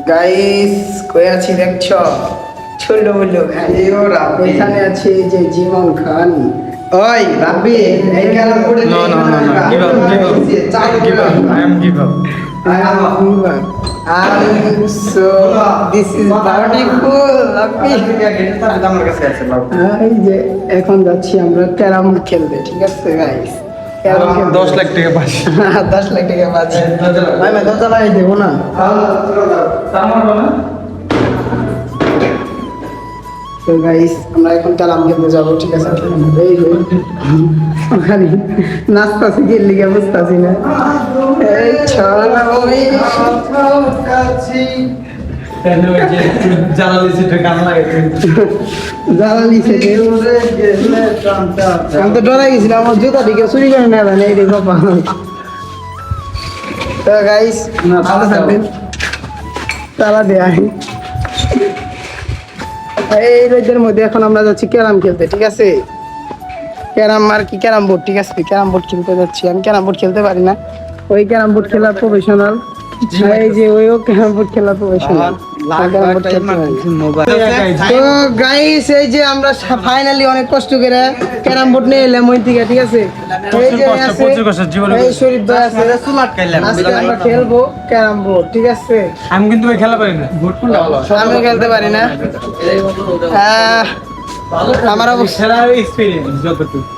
Guys কই আছি দেখছো ছোট বললো এখানে আছে এই যে জীবন খান ওই রাব্বি এই ক্যারাম বোর্ডে No, no, no, no. Give up, give up. Give up. I am give up. So this is beautiful রাব্বি এই যে এখন যাচ্ছি আমরা ক্যারাম খেলতে ঠিক আছে গাইস ক্যারাম 10 লাখ টাকা পাচ্ছি 10 লাখ টাকা পাচ্ছি ভাই ভাই দরজা লাগাই দেবো না তো গাইস আমরা এখন ক্যারাম খেলতে যাবো ঠিক আছে এই যে ওখানে নাচতাছি কি লিগে বুঝতাছি না এই ছড়া বলি জ্বালালি সেটা কান লাগাইছে জ্বালানি থেকে আমি তো ডরাই গেছিলাম আমার জুতা দিকে চুরি করে নেবে না এই রে বাবা তো গাইস ভালো থাকবেন তালা দেয়া এই রোদের মধ্যে এখন আমরা যাচ্ছি ক্যারাম খেলতে ঠিক আছে ক্যারাম আর কি ক্যারাম বোর্ড ঠিক আছে ক্যারাম বোর্ড খেলতে যাচ্ছি আমি ক্যারাম বোর্ড খেলতে পারি না ওই ক্যারাম বোর্ড খেলার প্রফেশনাল এই যে ওইও ক্যারাম বোর্ড খেলার প্রফেশনাল তো গাইস এই যে আমরা ফাইনালি অনেক কষ্ট করে ক্যারাম বোর্ড নিয়ে এলাম ওই থেকে ঠিক আছে এই যে আছে এই শরীফ ভাই আছে আজকে আমরা খেলবো ক্যারাম বোর্ড ঠিক আছে আমি কিন্তু ভাই খেলা পারি না ভোট কোনটা ভালো আমি খেলতে পারি না আমার অবস্থা খেলার এক্সপেরিয়েন্স যতটুকু